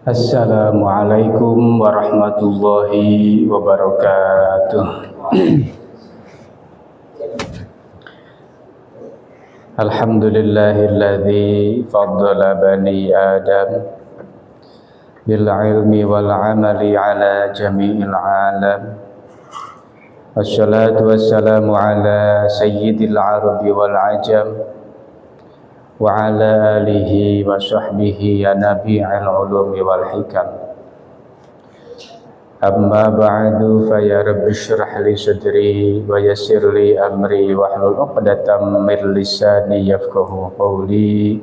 Assalamualaikum warahmatullahi wabarakatuh. Alhamdulillahilladzi faddala bani Adam bil ilmi wal amali ala jami'il alam. Wassalatu wassalamu ala sayyidil arabi wal ajam wa ala alihi wa sahbihi ya nabi'il ulumi wal hikam. Amma ba'du fa ya rabbi shrah li sadri wa yassir li amri wa hlul 'uqdatam min lisani yafqahu qawli.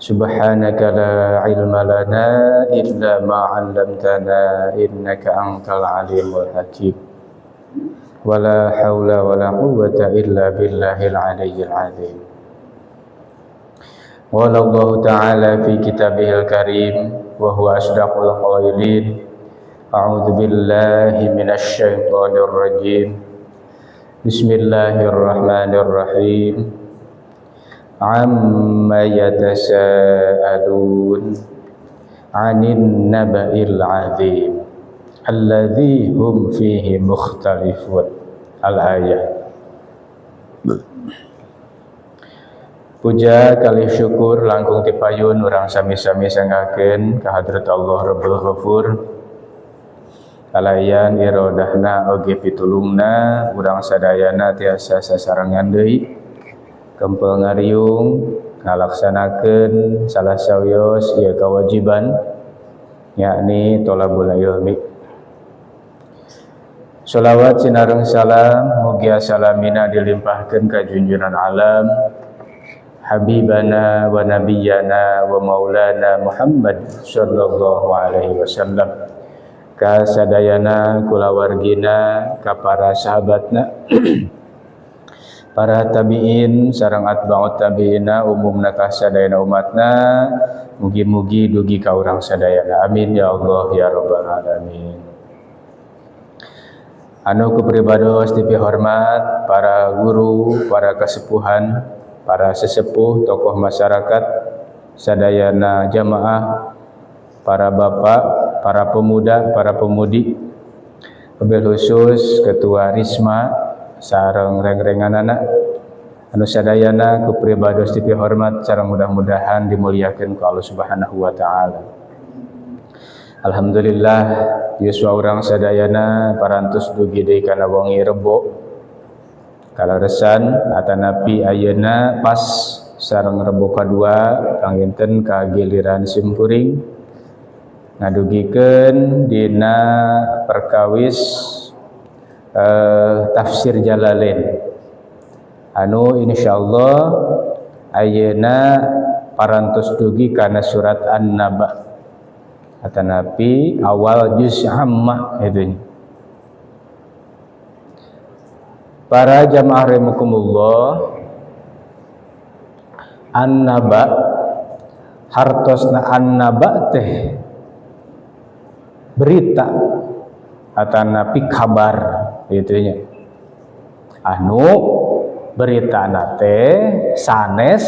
Subhanaka la ilma lana illa ma 'allamtana innaka antal alimul hakim. Wala haula wala quwwata illa billahil aliyyil azim. Qala Allah Ta'ala fi kitabihil karim wa huwa asdaqul qailin. A'udzu billahi minasy syaithanir rajim. Bismillahirrahmanirrahim. Amma yatasaalun 'anin naba'il 'adzim alladzi hum fihi mukhtalifun. Al-ayat. Puja kalih syukur langkung tipayun urang sami-sami sanggakeun ka hadrat Allah Rabbul Ghafur. Kalayan irodahna oge pitulungna urang sadayana tiasa sasarangan deui kempel ngariung ngalaksanakeun salah sawios ieu kewajiban yakni thalabul ilmi. Sholawat sinareng salam mugi salamina dilimpahkeun ka junjungan alam Habibana wa nabiyyana wa maulana Muhammad sallallahu alaihi wasallam, ka sadayana kulawargina, ka para sahabatna, para tabi'in sareng atba'ut tabi'ina umumna ka sadayana umatna, mugi-mugi dugi ka urang sadayana. Amin ya Allah ya rabbal alamin. Anu kupribados dipihormat para guru, para kasepuhan, para sesepuh, tokoh masyarakat, sadayana jamaah, para bapak, para pemuda, para pemudi, wabil khusus ketua Risma sareng reng-renganana anu sadayana kupribados dipihormat sareng mudah-mudahan dimuliakeun ku Allah Subhanahu wa taala. Alhamdulillah yuswa urang sadayana parantos dugi deui kana wengi Rebo kalaresan atanapi ayeuna pas sareng Rebo kadua panginten ka giliran simkuring ngadugikeun dina perkawis tafsir Jalalain anu insyaallah ayeuna parantos dugi kana surat An-Naba atanapi awal juz ammah itu. Para jamaah rahimakumullah, An-Naba hartosna An-Naba teh berita atanapi kabar itunya. Anu berita teh sanes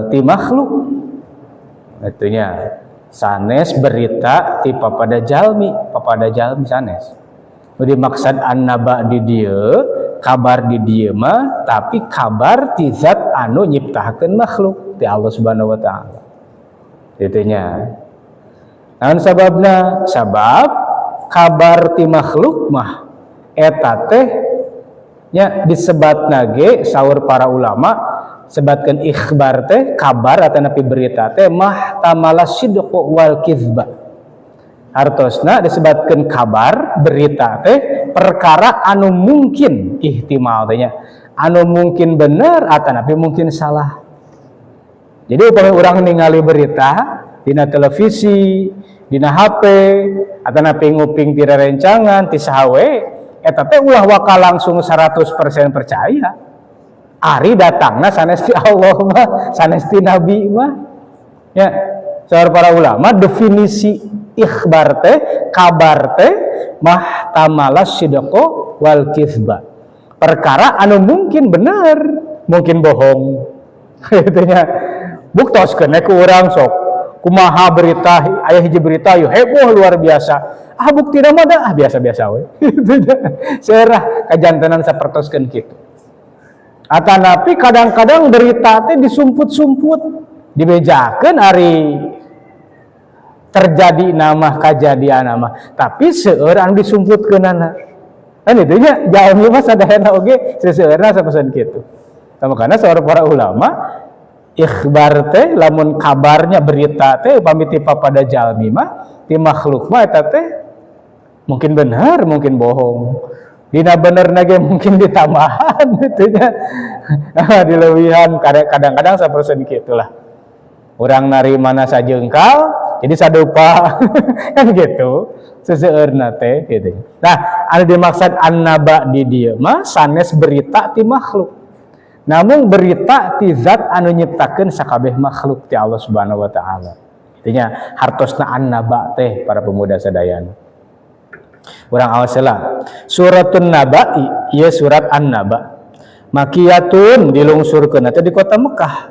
ti makhluk itunya. Sanes berita ti papada jalmi sanes. Dimaksud An-Naba di dieu kabar di dieu mah tapi kabar ti zat anu nyiptakeun makhluk ti Allah Subhanahu wa taala. Itunya. Naon sababna? Sabab kabar ti makhluk mah eta teh nya disebatna ge saur para ulama sebatkeun ikhbar teh kabar atanapi berita teh mah tamalas sidq wal kizba. Hartosna disebutkan kabar berita teh perkara anu mungkin ihtimal tehnya anu mungkin bener atanapi mungkin salah. Jadi upami urang ningali berita dina televisi, dina HP, atanapi nguping ti rerencangan ti sahawe eta teh ulah waka langsung 100% percaya. Ari datangna sanes ti Allah mah, sanes ti Nabi mah. Ya, saur para ulama definisi ikhbar teh kabar teh mahtamalas sidqo wal kizba, perkara anu mungkin bener mungkin bohong. Itunya buktoskeun ku urang sok kumaha berita aya hiji berita yeuh heboh luar biasa. Buktina mah da biasa-biasa we. Seurah kajantenan sapertoskeun kitu. Atanapi kadang-kadang berita teh disumput-sumput, dibejakeun ari terjadi nama kejadian nama, tapi seueur anu disumputkeunana. Kan itu nya jalmi mah sadayana oge seseueurna sapesan kitu. Makana saur para ulama ikhbar teh lamun kabarnya berita teh upami ti pada jalmi mah ti makhluk mah eta teh mungkin benar mungkin bohong. Dina benerna ge mungkin ditambahan gitu nya. Dilewihan kadang-kadang sapersen kitu lah. Urang narimana sajengkal jadi sadupa kan gitu seseueurna teh gitu. Nah, anu dimaksud annaba di dieu mah sanes berita ti makhluk. Namun berita ti zat anu nyiptakeun sakabeh makhluk ti Allah Subhanahu wa taala. Intinya hartosna annaba teh para pemuda sadayana. Urang awaseula suratun naba'i ieu surat an-naba. Makiyatun dilungsurkeun teh di kota Mekah.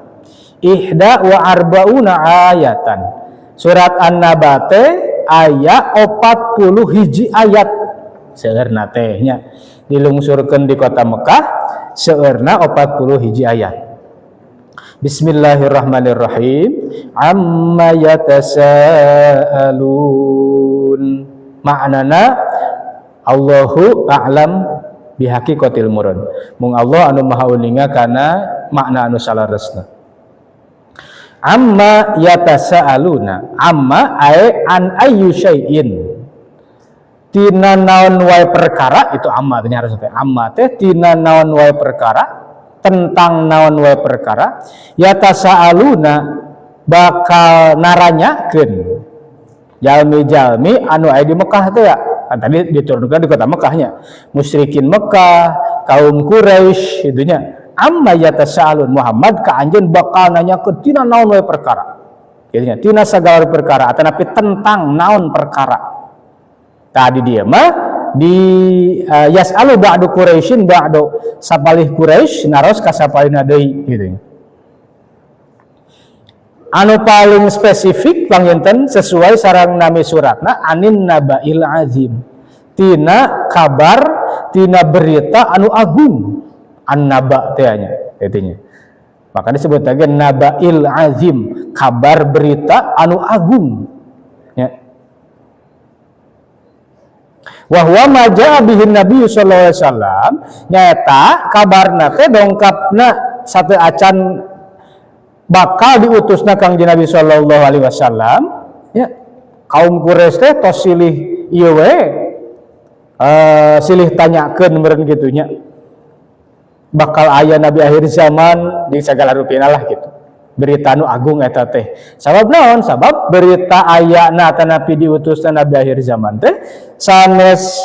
Ihda wa arbauna ayatan. Surat an-naba teh aya 40 hiji ayat seueurna teh nya dilungsurkeun di kota Mekah seueurna 40 hiji ayat. Bismillahirrahmanirrahim. Amma yatasaalun. Maknana Allahu a'lam bihaqiqatil murad. Mung Allah anu maha uninga kana makna anu salaresna. Amma yatasaaluna. Amma ay an ayyu syai'in. Tina naon wae perkara itu amma teh harus teh. Amma teh tina naon wae perkara, tentang naon wae perkara, yatasaaluna bakal naranyakeun jalmi-jalmi anu aya di Mekah teh ya. Kan tadi diturunkan di kota Mekahnya. Musyrikin Mekah, kaum Quraisy itunya. Amma yatasaalun Muhammad ka anjeun bakal nanyakeun tina naon wae perkara. Gitu tina sagala perkara atanapi tentang naon perkara. Tadi dia mah di yasalu ba'du Quraisyin ba'du sapalih Quraisy naros ka sapalihna deui gitu. Anu paling spesifik panginten sesuai sareng nami suratna anin nabail azim. Tina kabar, tina berita anu agung. An-naba teh nya etinya. Maka disebut lagi nabail azim, kabar berita anu agung. Ya. Wa huwa ma jaa bihin Nabi sallallahu alaihi wasallam nyata kabarna teh dongkapna satu acan bakal diutusna Kangjeng Nabi sallallahu alaihi wasallam ya. Kaum Quraisy teh tos silih ieu we silih tanyakeun meureun kitu nya. Bakal aya nabi akhir zaman di segala rupina lah gitu. Berita nu agung eta teh. Sabab naon? Sabab berita ayana tanapi diutusna nabi akhir zaman teh sanes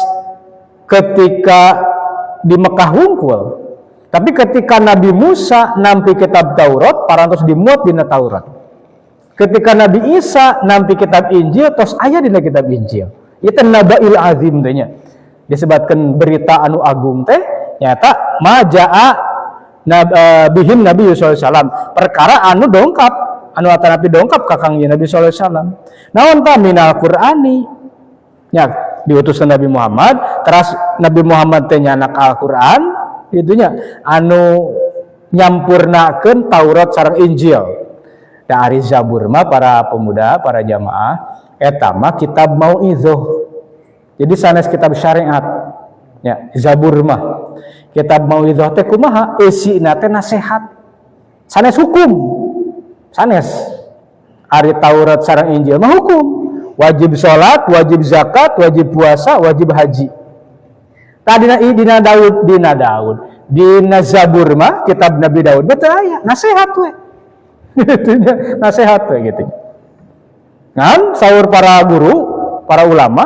ketika di Mekah wungkul. Tapi ketika Nabi Musa nampi kitab Taurat, parantos dimuat dina Taurat. Ketika Nabi Isa nampi kitab Injil, tos aya dina kitab Injil. Itu nabail azim teh nya. Disebutkan berita anu agung teh nyata majaa bihin Nabi sallallahu alaihi wasallam perkara anu dongkap anu atanapi dongkap ka Kangjeng Nabi sallallahu alaihi wasallam. Naon ta minal Qur'ani nya diutuskeun Nabi Muhammad teras Nabi Muhammad teh nyanak Al-Qur'an itunya anu nyampurnakeun Taurat sareng Injil. Da ari Zabur mah para pemuda, para jamaah eta mah kitab mauizah. Jadi sanes kitab syariat. Ya, Zabur mah kitab mauizah teh kumaha? Isina teh nasihat. Sanes hukum. Sanes. Ari Taurat sareng Injil mah hukum. Wajib salat, wajib zakat, wajib puasa, wajib haji. Tadina dina Daud, dina Zabur mah kitab Nabi Daud betul aya nasihat we. Gitunya nasihat we gitu. Ngan saur para guru, para ulama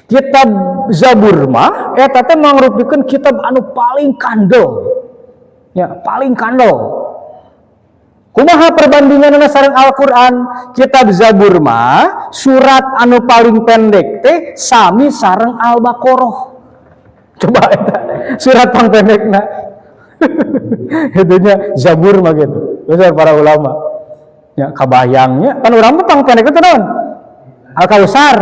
kitab Zabur mah eta teh mangrupikeun kitab anu paling kandel. Ya, paling kandel. Kumaha perbandinganna sareng Al-Qur'an? Kitab Zabur mah surat anu paling pendek teh sami sareng Al-Baqarah. Coba eta surat pang pendekna. Itunya Zabur mah gitu. Besar para ulama. Ya kabayangnya pan urang mah pangpendek teh naon? Al-Kausar,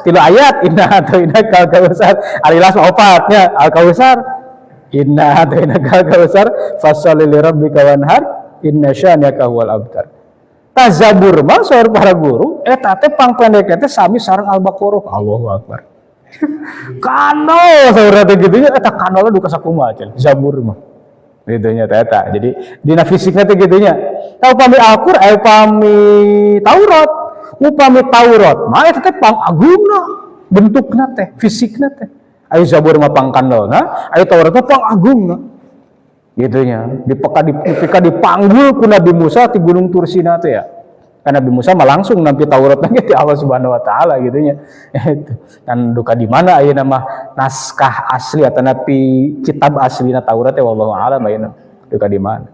3 ayat, inna atoina al-kausar, alilas opatnya al-kausar, inna atoina al-kausar, fasholli li rabbika wanhar, inna syani'aka huwal abtar. Tazabur mah saur para guru, eta teh pangpendek teh sami sareng Al-Baqarah. Allahu Akbar. Kano saur teh gitu nya eta kano duka sakumaha cenah Zabur mah. Gitunya eta. Jadi dina fisikna teh gitunya. Tau upami Al-Qur'an, upami Taurat, upami Taurat mah eta teh pangagungna bentukna teh, fisikna teh. Aya Zabur mah pangkandolna, aya Taurat mah pangagungna. Gitunya. Dipeka dipanggul ku Nabi Musa di Gunung Tursina teh ya. Karena Nabi Musa mah langsung nampi Taurat lagi di Allah Subhanahu wa taala gitunya. Kan duka di mana aya nama naskah asli atau napi kitab aslina Taurat teh wallahu a'lam ayeuna duka di mana.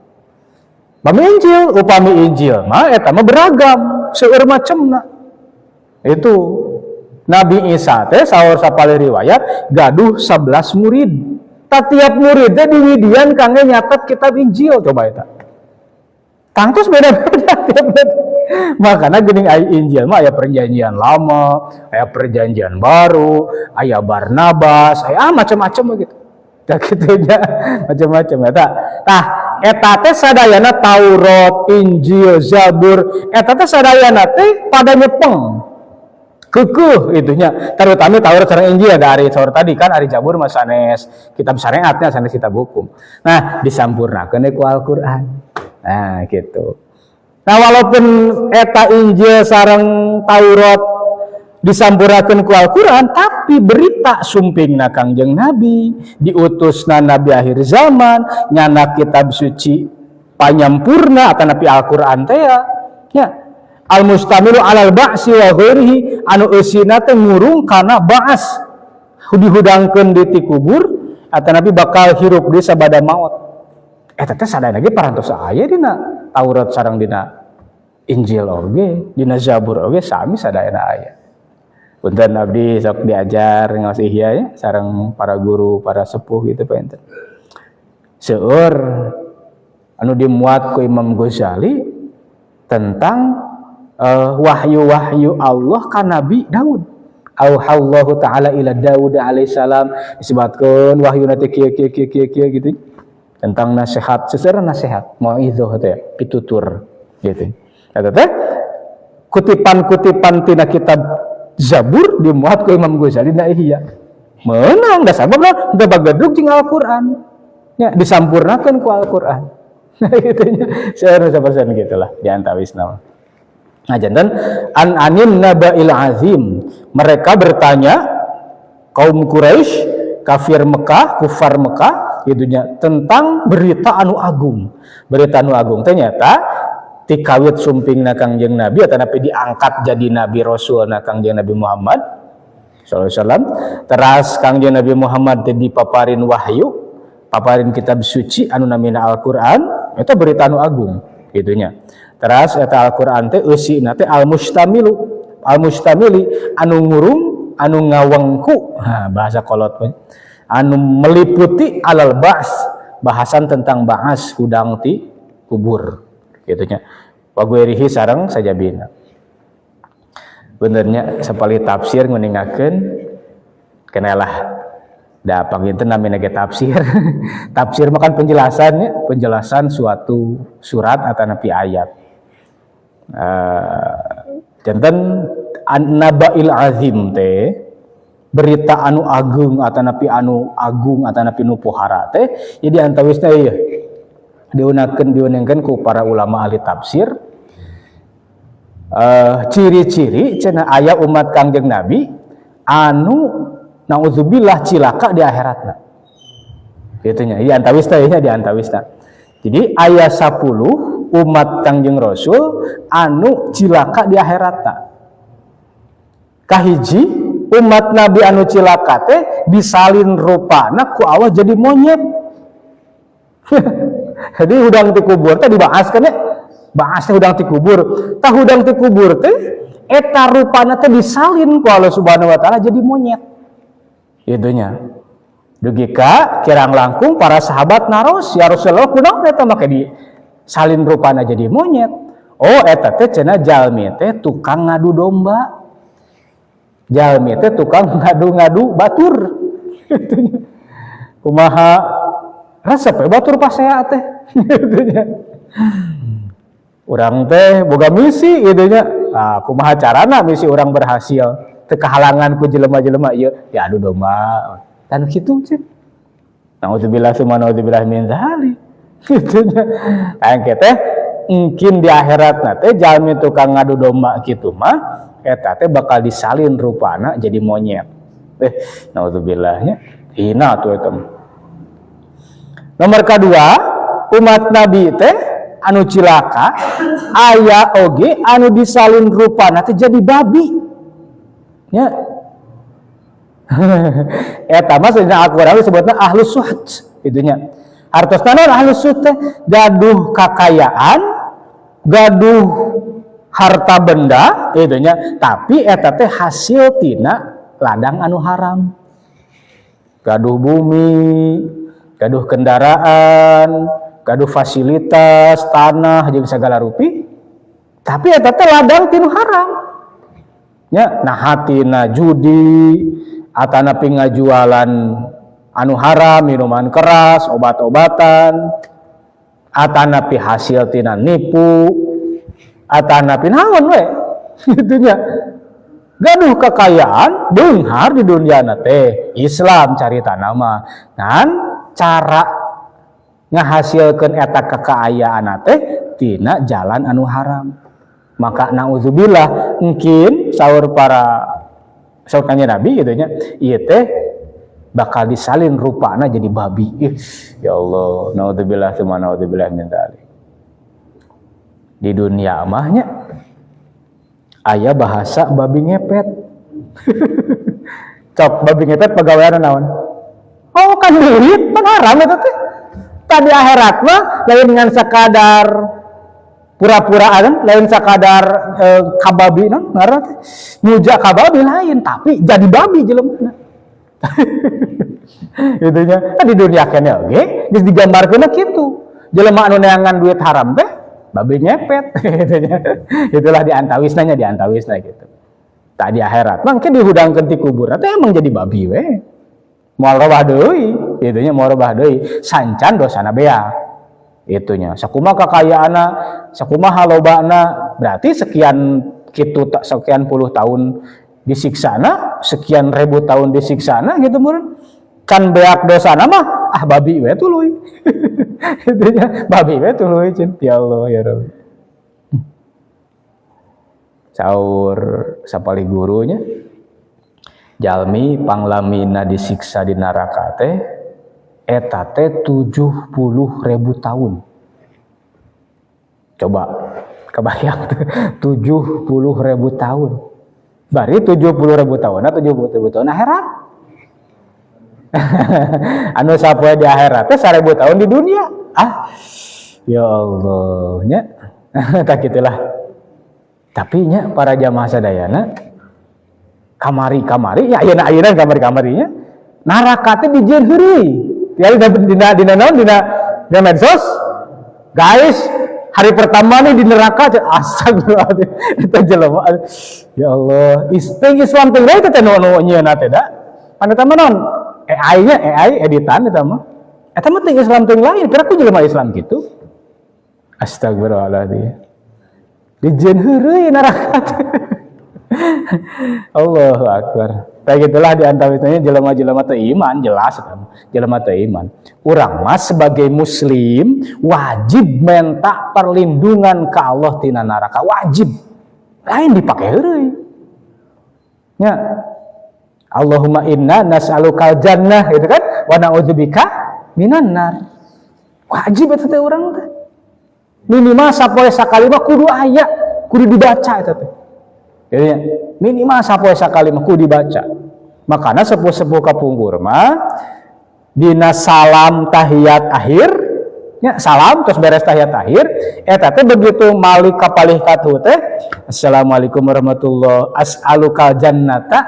Upami Injil mah eta mah beragam, seueur macemna. Itu Nabi Isa teh saur sapale riwayat gaduh 11 murid. Tiap murid teh diwidian kangge nyatet kitab Injil coba eta. Tangtus beda-beda tiap makanya geuning aya Injil mah aya perjanjian lama, aya perjanjian baru, aya Barnabas, aya macam-macam gitu. Da kitu nya macam-macam eta. Tah eta teh sadayana Taurat, Injil, Zabur, eta teh sadayana teh pada nyepeng. Kekeuh itunya, terutama Taurat sareng Injil ada ari saur tadi kan ari Zabur mah sanes kitab syariatnya sanes kitab hukum. Nah, disampurnakeun ku Al-Qur'an. Nah, gitu. Nah, walaupun eta Injil sareng Taurat disampurakeun ku Al-Qur'an, tapi berita sumpingna Kangjeng Nabi, diutusna Nabi akhir zaman, nyana kitab suci panyampurna atawa napi Al-Qur'an teh ya. Al-mustamilu alal ba'si wa ghairihi anu eusina teh ngurung kana ba'as dihudangkeun di ti kubur atawa nabi bakal hirup di sabada maut. Eta teh sadayana ge parantos aya dina Taurat sareng dina Injil oge, dina Zabur oge sami sadayana aya. Punten abdi sok diajar ngaos ihya ya sareng para guru, para sepuh gitu paenten. Seueur anu dimuat ku Imam Ghazali tentang wahyu-wahyu Allah ka Nabi Daud. Auhallahu ta'ala ila Daud alaihissalam, disebutkeun wahyuna teh kieu gitu. Tentang nasihat, secara nasihat, mauizah teh pitutur gitu. Eta teh kutipan-kutipan tina kitab Zabur dimuat ku Imam Ghazali na ihya. Meunang da sababna teu bagedruk jeung Al-Qur'an. Ya, disampurnakeun ku Al-Qur'an. Nah, gitu nya. Saeueur sapersen gitulah diantawisna. Nah, jantan anin naba'il azim. Mereka bertanya kaum Quraisy, kafir Mekah, kufar Mekah, gitunya tentang berita anu agung. Berita anu agung ternyata tikawit sumpingna Kangjeng Nabi atau nabi diangkat jadi nabi rasulna Kangjeng Nabi Muhammad sallallahu alaihi wasallam. Teras Kangjeng Nabi Muhammad teh dipaparin wahyu, paparin kitab suci anu namina Al-Qur'an, eta berita anu agung gitunya. Teras eta Al-Qur'an teh eusina teh al-mustamili anu ngurung, anu ngawengku, bahasa kolot anu meliputi alal ba's, bahasan tentang ba'as hudang ti kubur gitunya. Wa guerihi sareng sajabina. Benernya sapali tafsir nguningakeun kenalah da panginten namina ge tafsir. Tafsir mah kan penjelasannya, penjelasan suatu surat atau napi ayat. Janten an-naba'il azim teh berita anu agung atau napi anu agung atau napi nu pohara teh jadi antawisna ieu diunangkeun ku para ulama ahli tafsir. Ciri-ciri cenah aya umat Kangjeng Nabi anu naudzubillah cilaka di akhiratna. Gitunya, di antawisna ieu di antawisna. Jadi aya 10 umat Kangjeng Rasul anu cilaka di akhiratna. Kahiji umat Nabi anu cilaka teh disalin rupana ku Allah jadi monyet. Jadi hudang ti kubur teh dibaaskeun ya. Baas teh hudang ti kubur. Tah hudang ti kubur teh eta rupana teh disalin ku Allah Subhanahu wa taala jadi monyet. Itunya. Dugi ka kirang langkung para sahabat naros ya Rasulullah kunaon eta make disalin rupana jadi monyet. Oh eta teh cenah jalmi teh tukang ngadu domba. Jalmi teh tukang ngadu-ngadu batur. Kumaha resep batur pasea teh. Urang teh boga misi gitu nya. Ah kumaha carana misi urang berhasil? Teu kahalangan ku jelema-jelema ieu diadu domba. Kan kitu cenah. Nauzubillah summa nauzubillah min dzalik. Gitu nya. Angke teh mungkin di akhirat teh jalmi tukang ngadu domba kitu mah eta teh bakal disalin rupana jadi monyet. Naudzubillah nya. Hina tuh eta. Nomor kedua, umat Nabi teh anu cilaka aya oge anu disalin rupana teh jadi babi. Nya. Eta mah cenah Al-Qur'an disebutna ahlus suhd kitu nya. Hartosna naon ahlus suhd teh? Gaduh kakayaan, gaduh harta benda gitu nya, tapi eta teh hasil tina ladang anu haram. Gaduh bumi, gaduh kendaraan, gaduh fasilitas, tanah jeung sagala rupi. Tapi eta teh ladang tinu haram. Nya, nah hatina judi, atana pingajualan anu haram, minuman keras, obat-obatan, atana pi hasil tina nipu, atana pi naon we kitu nya. Gaduh kekayaan beunghar di dunyana teh Islam caritana mah ngan cara ngahasilkeun eta kekayaan teh tina jalan anu haram. Maka nauzubillah mungkin saur para saurnya Nabi gitu nya ieu teh bakal disalin rupana jadi babi. Ya Allah, naudzubillah tsumma naudzubillah min dzalik. Di dunia mahnya aya bahasa babi ngepet. Cok babi ngepet pegawaian naon? Oh kan duit, kan haram eta teh. Tadi akhirat mah lain dengan sakadar pura-puraan, lain sakadar kababi nah, ngaran teh. Muja kababi lain, tapi jadi babi jelema. Gitu nya. Kan di dunia kene oge geus digambarkeun kitu. Jelema anu neangan duit haram teh babi nyepet. Gitu nya. Itulah diantawisna gitu. Tak di akhirat mangke dihudangkeun ti kubur teh emang jadi babi we. Moal robah deui, gitu nya moal robah deui. Sancan dosana beak. Itunya. Sakumaha kakayaanna, sakumaha lobana, berarti sekian kitu sekian puluh tahun disiksana, sekian ribu tahun disiksana gitu meureun. Can beak dosana mah babi we tuluy. Itunya babi we tuluy cen. Ya Allah ya Rabbi. Saur sapali gurunya jalmi panglamina disiksa di neraka teh eta teh 70.000 tahun. Coba kebayang 70.000 tahun. Bari 70.000 tahun, 70.000 tahun akhirat. Anu sapoe di akhirat teh 1000 tahun di dunia. Ya Allah nya. Tak gitulah. Tapi nya para jamaah sadayana kamari-kamari ya ayeuna kamari-kamarinya neraka teh dijieun heureuy. Ya dina medsos. Guys, hari pertama nih di neraka astagfirullahaladzim. Eta jelema. Ya Allah, Islam teh lain teh nu nyieunna teh da. Anu teh naon? AI editan eta mah. Eta mah teh Islam teh lain, kira ku jelema Islam kitu. Astagfirullahaladzim. Dijieun heureuy neraka teh. Allahu akbar. Kayak gitulah diantawisnya jelema-jelema teu iman, jelas jelema teu iman. Urang mah sebagai muslim wajib minta perlindungan ke Allah tina neraka, wajib. Lain dipake heureuy. Nya Allahumma inna nas'alukal jannah gitu kan, wa na'udzubika minan nar. Wajib eta teh urang teh. Minimal sapoe sakali mah kudu aya, kudu dibaca eta teh. Jadi minimal sapoe sakali mah kudu dibaca. Makanya sepuh-sepuh kapungkur mah dina salam tahiyat akhir nya salam terus beres tahiyat akhir eta teh begitu malik kapalih katuh teh assalamualaikum warahmatullahi as'alukal jannata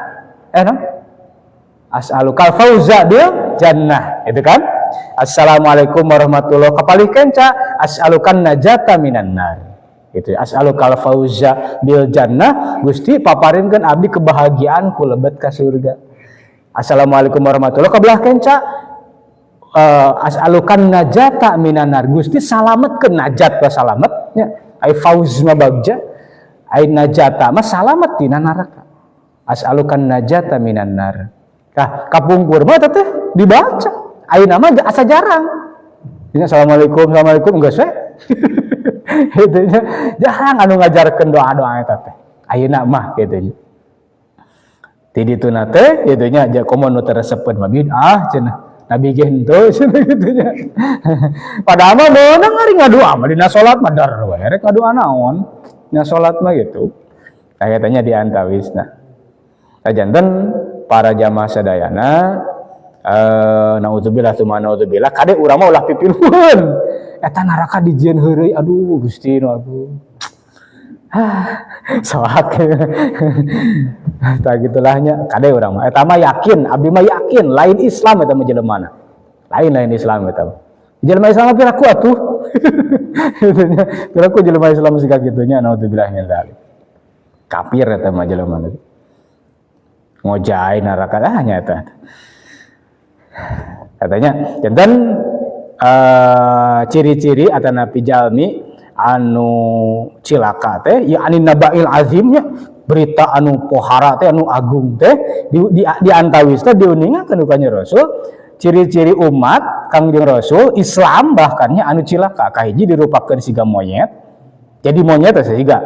as'alukal fauza bil jannah itu kan assalamualaikum warahmatullahi kapalih kenca as'alukan najata minan nar Gitu. As'alukal fauza bil jannah, Gusti paparinkeun abdi kebahagiaan ku lebet ka surga. Assalamualaikum warahmatullahi wabarakatuh. Kenca as'alukan najata minanar, Gusti salametkeun najat wa salamet nya. Ai fauz mah bagja, ai najata mah salamet tina neraka. As'alukan najata minanar. Tah kapungkur mah teh dibaca. Ayeuna mah asa jarang. Assalamualaikum geus we. Gitu nya. Jarang anu ngajarkeun doa-doa eta teh. Ayeuna mah kitu nya. Ti dituna teh kitu nya ja komo nu teresepeun mah bid'ah cenah. Nabi ge henteu cenah kitu nya. Padahal mah beunang ari ngadua mah dina salat mah dar we rek ngadua naon. Dina salat mah gitu. Aya tanya di antawisna. Janten para jamaah sadayana naudzubillah tsumma naudzubillah kade urang mah ulah pipiluhun eta neraka dijieun heureuy aduh Gusti aduh soak tah gitulahnya kade urang mah eta mah yakin abdi mah yakin lain Islam eta mah jeleumana lain Islam eta mah jelema Islam piraku atuh piraku jelema Islam siga kitunya naudzubillah min dzalik kafir eta mah jelema ngojai neraka nyata katanya janten ciri-ciri atanapi jalmi anu cilaka teh ya anin nabail azimnya berita anu pohara teh anu agung teh di antawis teh diuningakeun ku Rasul ciri-ciri umat Kangjeng Rasul Islam bahkannya anu cilaka kahiji dirupakeun siga monyet jadi monyet teh siga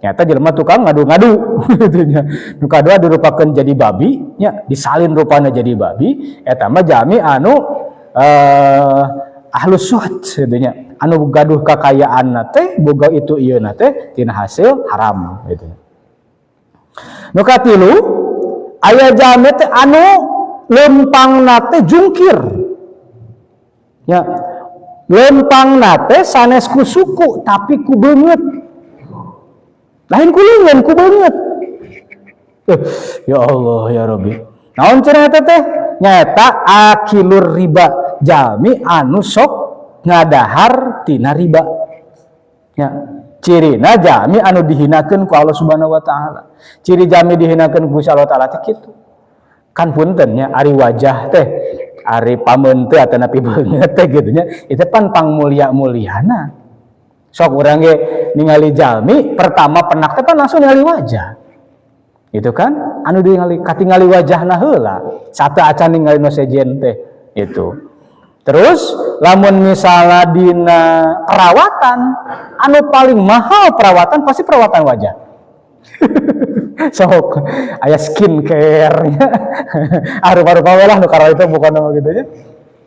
nyata jelema tukang ngadu-ngadu gitu nya. Nu kadua dirupakeun jadi babi nya, disalin rupana jadi babi eta mah jami anu ahlus suhud gitu nya. Anu gaduh kakayaanna teh boga itu ieuna teh tina hasil haram gitu. Nu katilu aya jami teh anu lempangna teh jungkir. Ya. Lempangna teh sanes ku suku tapi ku beungeut. Lain kulingan ku banget. Ya Allah ya Rabbi. Naon cenah eta teh? Nyata akilur riba, jalmi anu sok ngadahar tina riba. Ya, cirina jalmi anu dihinakeun ku Allah Subhanahu wa taala. Ciri jalmi dihinakeun ku Allah taala teh kitu. Kan punten nya ari wajah teh, ari pameun teh atanapi beungeut teh kitu nya. Itu pan pangmulia-muliana. Sok urang ge ningali jalmi pertama penak teh langsung ningali wajah. Itu kan anu ningali katingali wajahna heula. Sate acan ningali nu sejen teh itu. Terus lamun misalnya dina perawatan anu paling mahal perawatan pasti perawatan wajah. Sok aya skincare nya. Rupa-rupa lah nu karena itu bukan nama gitu nya.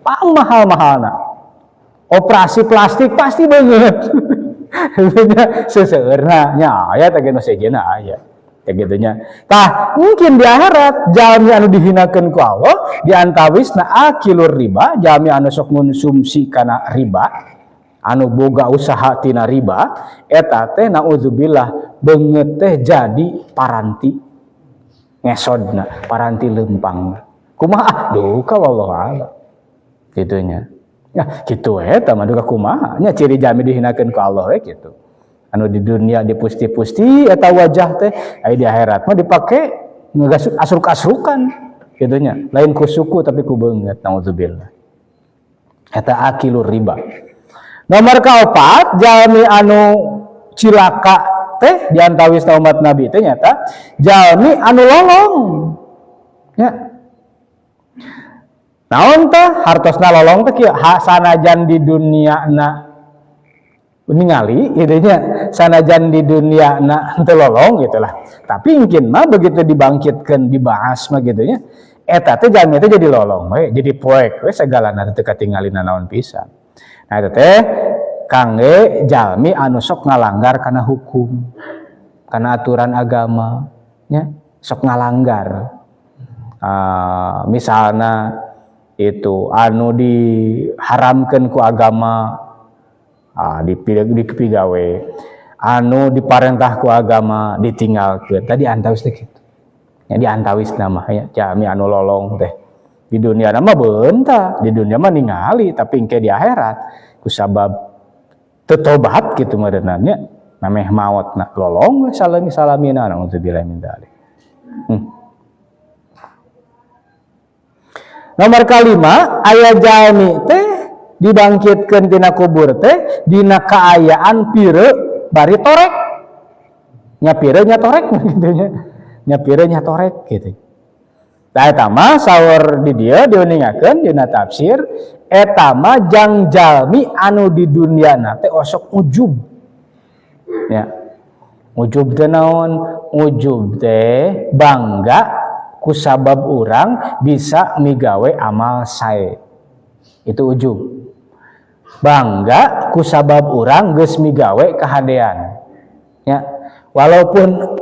Paling mahal-mahalna. Operasi plastik pasti banget. Seseurna nya aya teh nu sejenna aya kayak gitunya. Tah mungkin di akhirat jalmi anu dihinakeun ku Allah di antawisna akilur riba, jalmi anu sok konsumsi kana riba, anu boga usaha tina riba, eta teh naudzubillah beungeut teh jadi paranti ngesodna, paranti lempang. Kumaha? Duh ka wallahu a'lam. Kitunya. Ya gitu eta mah duka kumaha nya ciri jalmi dihinakeun ku Allah we kitu. Anu di dunia dipusti-pusti eta wajah teh aya di akhirat mah dipake asruk-asrukan kitu nya. Lain ku suku tapi ku beungeut naudzubillah. Eta akilur riba. Nomor kaopat jalmi anu cilaka teh di antawis umat Nabi teh nyata jalmi anu lolong. Ya. Naon teh hartosna lolong teh kieu sanajan di duniana ningali kitu nya sanajan di duniana teu lolong gitulah. Tapi mungkin mah begitu dibangkitkeun dibahas mah kitu nya eta teh jalmi teh jadi lolong we, jadi poek we sagalana teu katingalina naon pisan. Nah eta teh kangge jalmi anu sok ngalanggar kana hukum, kana aturan agama nya, sok ngalanggar. Misalna itu anu diharamkeun ku agama dipigawe, anu diparentah ku agama ditinggalkeun. Tadi antawis teh kitu. Ya di antawis nama ya jalmi anu lolong teh. Di dunia mah beunta, di dunia mah ningali tapi engke di akhirat ku sabab teu tobat kitu meureunna nya nameh maot na lolong we salami-salamina naudzubillah min dzalik. Nomor kalima aya jalmi teh dibangkitkeun tina kubur teh dina kaayaan pireu bari torek. Nya pireu nya torek gitu nya. Nya pireu nya torek gitu. Tah eta mah saur di dieu diuningakeun dina tafsir eta mah jang jalmi anu di duniana teh osok ujub. Ya. Ujub teh naon? Ujub teh bangga kusabab urang bisa migawe amal sae. Itu ujub. Bangga kusabab urang geus migawe kahadean. Ya, walaupun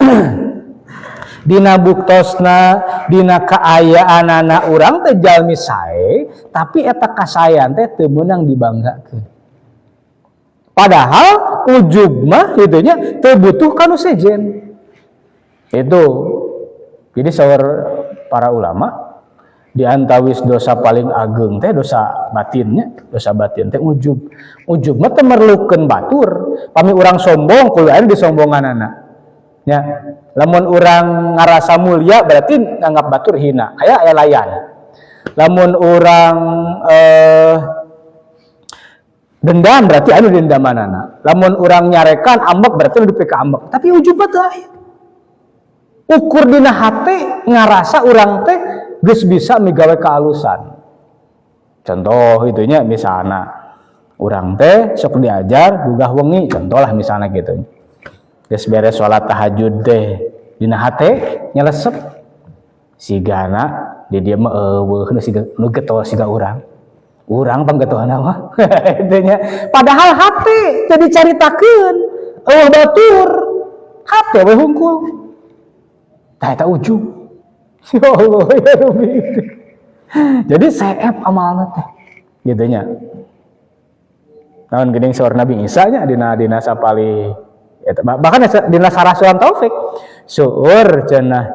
dina buktosna dina kaayaanana urang teh jalmi sae, tapi eta kasayan teh teu meunang dibanggakeun. Padahal ujub mah kitu nya teu butuh kanu sejen. Itu. Jadi saur para ulama di antawis dosa paling ageng teh dosa batinnya, dosa batin teh ujub. Ujub mah teu merlukeun batur. Pami urang sombong kudu aya disombonganana. Ya, lamun urang ngarasa mulia berarti nganggap batur hina. Aya layan. Lamun urang dendam berarti anu dendamanana. Lamun urang nyarekan ambek berarti anu dipika ambek. Tapi ujub teh aya. Ukur dina hate ngarasa urang teh geus bisa migawe kaalusan. Contoh itunya misalna urang teh sok diajar gugah wengi, contoh lah misalna gitu. Geus beres salat tahajud teh dina hate nyelesep sigana di dieu mah eueuh nu getol siga urang. Urang panggetohna mah itunya. Padahal hate teh dicaritakeun eueuh batur. Hate we hungkul. Tah eta ujub. Ya Allah ya Rabbi. Jadi seep amalna teh. Gitu nya. Naon geuning saur Nabi Isa nya dina sapali eta bahkan dina sarah Sulam Taufik. Seueur cenah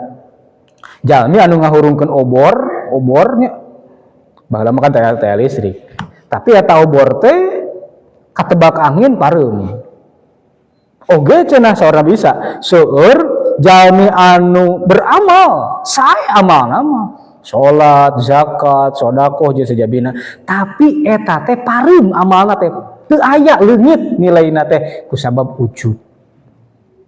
jalmi anu ngahurungkeun obornya. Baheula mah kan teh listrik. Tapi eta obor teh katebak angin pareum. Oge cenah saur Nabi Isa, seueur jalmi anu beramal sae amalna mah salat, zakat, sedekah jeung sajabina, tapi eta teh pareum amalna teh teu aya leungit nilaina teh kusabab ujub.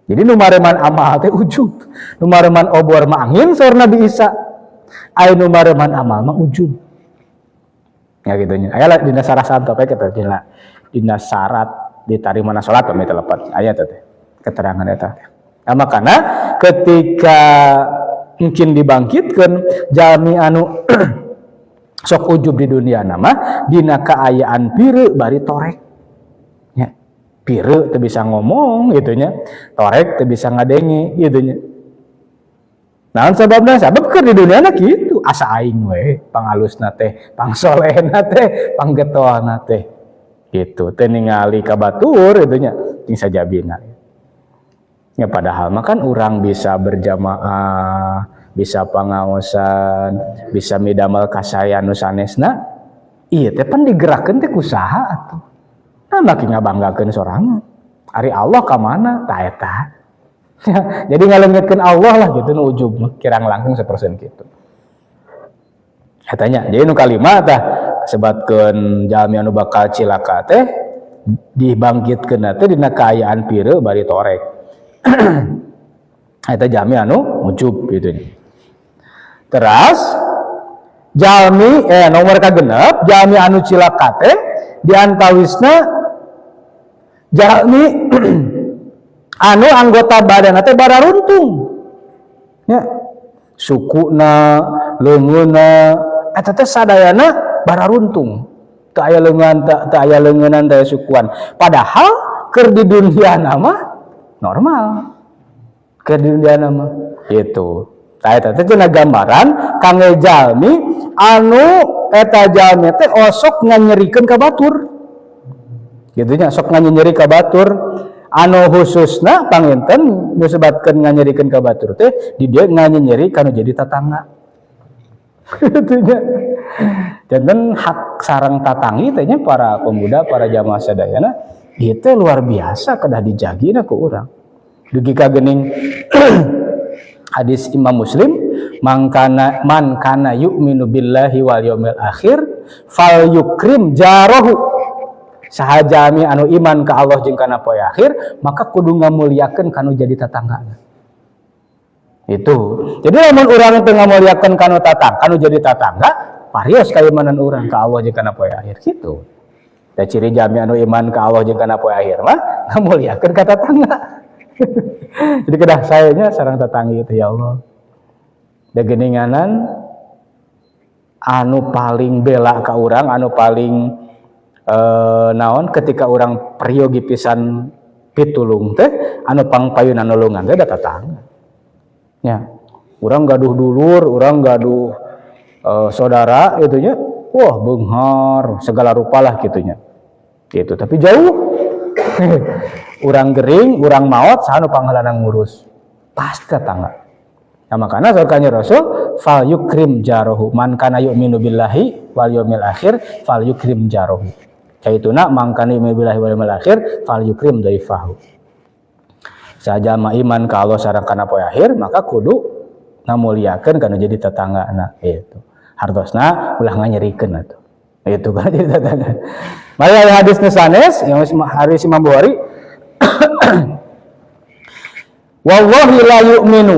Jadi nu mareman amal teh ujub, nu mareman obor mah angin saur Nabi Isa, aya nu mareman amal mah ujub. Ya gitu nya. Aya dina sarah santo teh dina syarat ditarimana salat pami telepat aya teh keterangan eta. Nah, makanya ketika mungkin dibangkitkan jalmi anu sok ujub di dunia nama dina kaayaan pireu bari torek. Ya, pireu teu bisa ngomong gitu nya. Torek teu bisa ngadenge gitu nya. Naon sababna? Sabab keur di dunia kitu, asa aing we, pangalusna teh, pangsolehna teh, panggetohna teh. Gitu, teu ningali ka batur gitu nya, ting sajabina. Ya padahal mah kan urang bisa berjamaah, bisa pangaosan, bisa midamel kasayan nu sanesna. Ieu teh pan digerakkeun teh ku saha atuh. Nah baki ngabanggakeun sorangan. Ari Allah ka mana? Tah eta. Jadi ngaleungitkeun Allah lah gitu nu ujub mah kirang langkung 1% kitu. Katanya, jadi nu kalima tah sebatkeun jalmi anu bakal cilaka teh dibangkitkeun teh dina kaayaan pireu bari torek. Eta jalmi anu ujub gitu. Terus jalmi nomor kagenep jalmi anu cilaka teh diantawisna jalmi anu anggota badanna teh bararuntung. Ya. Sukuna, leungeunna eta teh sadayana bararuntung. Teu aya leungeun teu aya leungeunnan teh sukuan. Padahal keur di dunia mah normal ke dunia nama itu. Tah eta teh cenah gambaran kangge jalmi anu eta jalmi teh osok nganyerikeun ka batur. Kitu nya sok nganyeri ka batur anu khususna panginten nu sebatkeun nganyerikeun ka batur teh di dieu nganyeri kana jadi tatangga. Kitu nya. Janten hak sareng tatangi teh nya para pemuda para jamaah sadayana Gitu luar biasa kedah dijagina ku urang. Dugi ka geuning hadis Imam Muslim, man kana yu'minu billahi wal yaumil akhir fal yukrim jarahu. Sahajami anu iman ka Allah jeung kana poe akhir, maka kudu ngamuliakeun kanu jadi tatanggana. Itu. Jadi lamun urang teu ngamuliakeun kanu jadi tatangga, parios kaimanan urang ka Allah jeung kana poe akhir kitu. Da ciri jami anu iman ka Allah jeung kana poe akhir mah ngamuliakeun ka tatangga. Jadi kedah sayanya sareng tatangga itu ya Allah. Da geuninganan anu paling bela ka urang, anu paling naon ketika urang periogi pisan pitulung teh anu pangpayunan nulungan teh da tatangga. Ya. Urang gaduh dulur, urang gaduh saudara gitu nya. Wah, beunghar segala rupa lah kitunya. Gitu, tapi jauh. Urang gering, urang maot saha nu pangheulana ngurus. Pasti tetangga. Nah, makanya saurkanya Rasul, fal yukrim jarahu. Man kana yu'minu billahi wal yaumil akhir fal yukrim jarahu. Kaituna man kana yu'minu billahi wal yaumil akhir fal yukrim dhaifahu. Saja mah iman ka Allah sareng kana poe akhir, maka kudu ngamuliakeun kana jadi tetanggana itu. Hartosna ulah nganyerikeun atuh. Itu kan jadi tetangga. Mari aya hadis nu sanes yang hadis Imam Bukhari. Wallahi la yu'minu.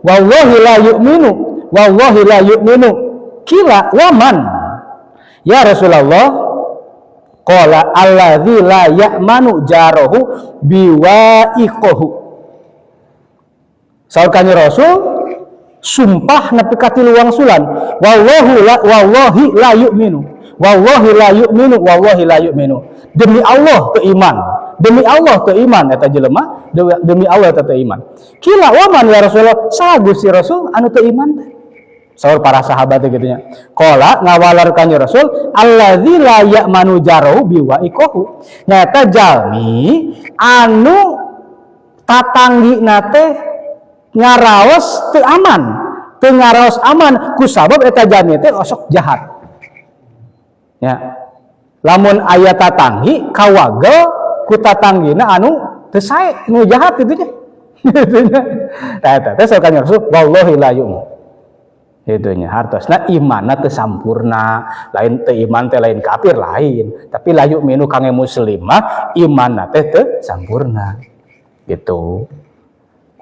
Wallahi la yu'minu. Wallahi la yu'minu. Kila waman. Ya Rasulullah, qala alladzi la ya'manu jarahu biwa'iqahu. Saurkanya Rasul sumpah nepi ka 3 wangsulan. Wallahi la yu'minu. Wallahi la yu'minu, wallahi la yu'minu. Demi Allah teu iman. Demi Allah teu iman eta jelema, demi Allah teu iman. Kila waman ya Rasulullah, saha Gusti Rasul anu teu iman teh? Saur para sahabat gitu nya. Qala ngawalarkan ya Rasul, allazi la ya'manu jarahu biwa'iqahu. Nyata jalmi anu tatanggina teh ngaraos teu aman. Teu ngaraos aman kusabab eta jalmi teh osok jahat. Ya, lamun aya tatanggi kawagel ku tatanggina anu teu sae nu jahat kitu nya. Tah eta teh saurkanya Rasul, wallahi la yu'min. Kitu nya hartosna imanna teu sampurna, lain teu iman teh lain kafir lain, tapi la yu'minu kangge muslim mah imanna teh teu sampurna. Gitu.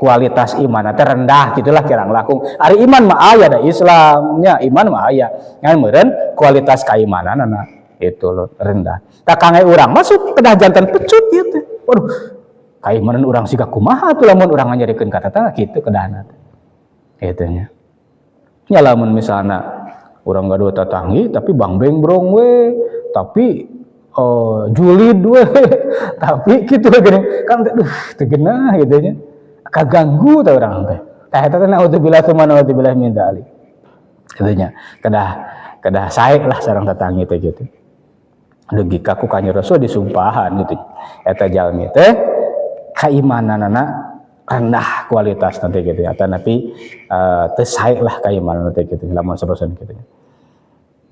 Kualitas iman teh rendah gitulah kirang lakung. Ari iman mah aya da Islamnya, iman mah aya. Ngan meureun kualitas kaimananna itu loh rendah. Tak kangge urang masuk kedah jantan pecut gitu. Waduh, kaimanan urang siga kumaha tuh lamun urang nganyerikeun ka tetangga kitu kedahna. Kitu nya. Ya lamun misalna urang gaduh tatanggi tapi bangbeng brong we, tapi julid we, tapi kitu geuning kan teu geunah gitu nya. Kaganggu tah urang teh. Tah eta teh naudzubillah tsumma naudzubillah min dzalik. Kitu nya. Kedah sae lah sareng tatanggi teh gitu. Dugi ka ku kanjeng Rasul disumpahan gitu. Eta jalmi teh kaimananna rendah kualitas nanti gitu ya. Tapi teu sae lah kaimanan teh gitu lamun sapersen kitu.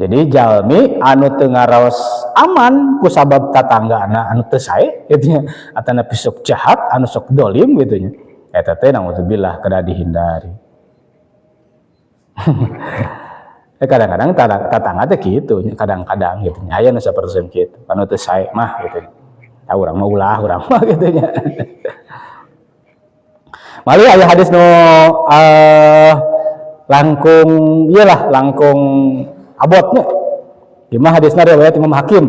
Jadi jalmi anu teu ngaraos aman ku sabab tatanggana anu teu sae gitu nya. Atana pisuk jahat anu sok dolim gitu nya. Eta teh naudzubillah kedah dihindari. Kadang-kadang tatangga teh kitu, kadang-kadang gitu. Aya nu sapersen kitu, anu teu sae mah gitu. Tah urang mah ulah urang mah gitu nya. Mali aya hadis nu langkung iyalah langkung abotnya. Imah hadisna riwayat Imam Hakim.